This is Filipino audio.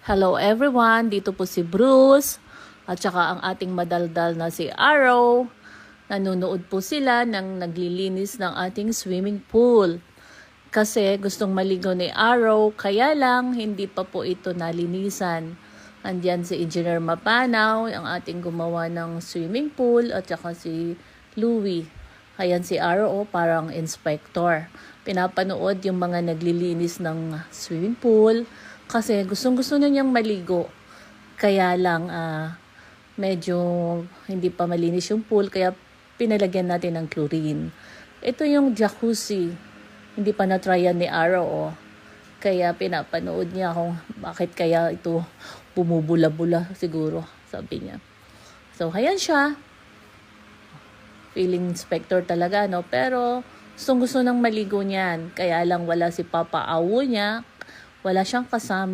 Hello everyone, dito po si Bruce at saka ang ating madaldal na si Arrow. Nanonood po sila ng naglilinis ng ating swimming pool. Kasi gustong maligo ni Arrow, kaya lang hindi pa po ito nalinisan. Andyan si Engineer Mapanaw, ang ating gumawa ng swimming pool, at saka si Louie. Ayan si Arrow, parang inspector. Pinapanood yung mga naglilinis ng swimming pool kasi gustong-gusto niyang maligo. Kaya lang medyo hindi pa malinis yung pool, kaya pinalagyan natin ng chlorine. Ito yung jacuzzi. Hindi pa na-tryan ni Arrow. Kaya pinapanood niya kung bakit kaya ito bumubula-bula siguro, sabi niya. So, ayan siya. Feeling inspector talaga, no? Pero gustong-gusto ng maligo niyan. Kaya lang wala si Papa Awo niya. Wala siyang kasama.